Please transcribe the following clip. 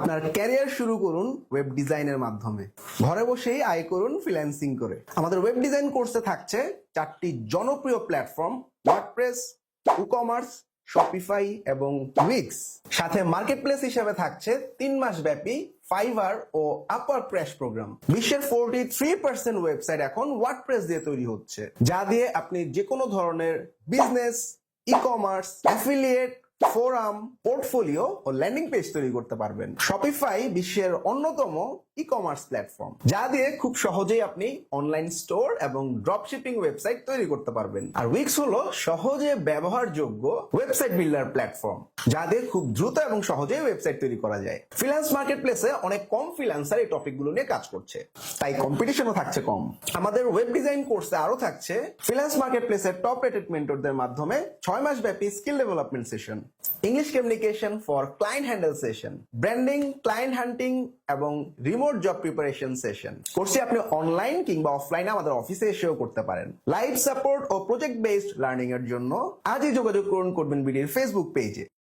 আপনার ক্যারিয়ার শুরু করুন ওয়েব ডিজাইনের মাধ্যমে। ঘরে বসেই আয় করুন ফ্রিল্যান্সিং করে। আমাদের ওয়েব ডিজাইন কোর্সে থাকছে 4টি জনপ্রিয় প্ল্যাটফর্ম ওয়ার্ডপ্রেস, ই-কমার্স, শপিফাই এবং উইক্স। সাথে মার্কেটপ্লেস হিসেবে থাকছে 3 মাস ব্যাপী ফাইবার ও আপওয়ার্ক ক্র্যাশ প্রোগ্রাম। বিশ্বের 43% ওয়েবসাইট এখন ওয়ার্ডপ্রেস দিয়ে তৈরি হচ্ছে, যা দিয়ে আপনি যে কোনো ধরনের business, ecommerce, affiliate, forum, portfolio ও ল্যান্ডিং পেজ তৈরি করতে পারবেন। শপিফাই বিশ্বের অন্যতম ই-কমার্স প্ল্যাটফর্ম, যা দিয়ে খুব সহজেই আপনি অনলাইন স্টোর এবং ড্রপশিপিং ওয়েবসাইট তৈরি করতে পারবেন। আর উইক্স হলো সহজে ব্যবহারযোগ্য ওয়েবসাইট বিল্ডার প্ল্যাটফর্ম, যা দিয়ে খুব দ্রুত এবং সহজেই ওয়েবসাইট তৈরি করা যায়। ফ্রিল্যান্স মার্কেটপ্লেসে অনেক কম ফ্রিল্যান্সার এই টপিকগুলো নিয়ে কাজ করছে, তাই কম্পিটিশনও থাকছে কম। আমাদের ওয়েব ডিজাইন কোর্সে আরো থাকছে ফ্রিল্যান্স মার্কেটপ্লেসের টপ রেটেড মেন্টরদের মাধ্যমে 6 মাস ব্যাপী skill development session, English communication for client handle session, branding, client হান্টিং এবং রিমোট জব প্রিপারেশন সেশন। কোর্সটি আপনি অনলাইন কিংবা অফলাইনে আমাদের অফিসে এসেও করতে পারেন। লাইভ সাপোর্ট ও প্রজেক্ট বেসড লার্নিং এর জন্য আজই যোগাযোগ করুন করবেন বিডির ফেসবুক পেজে।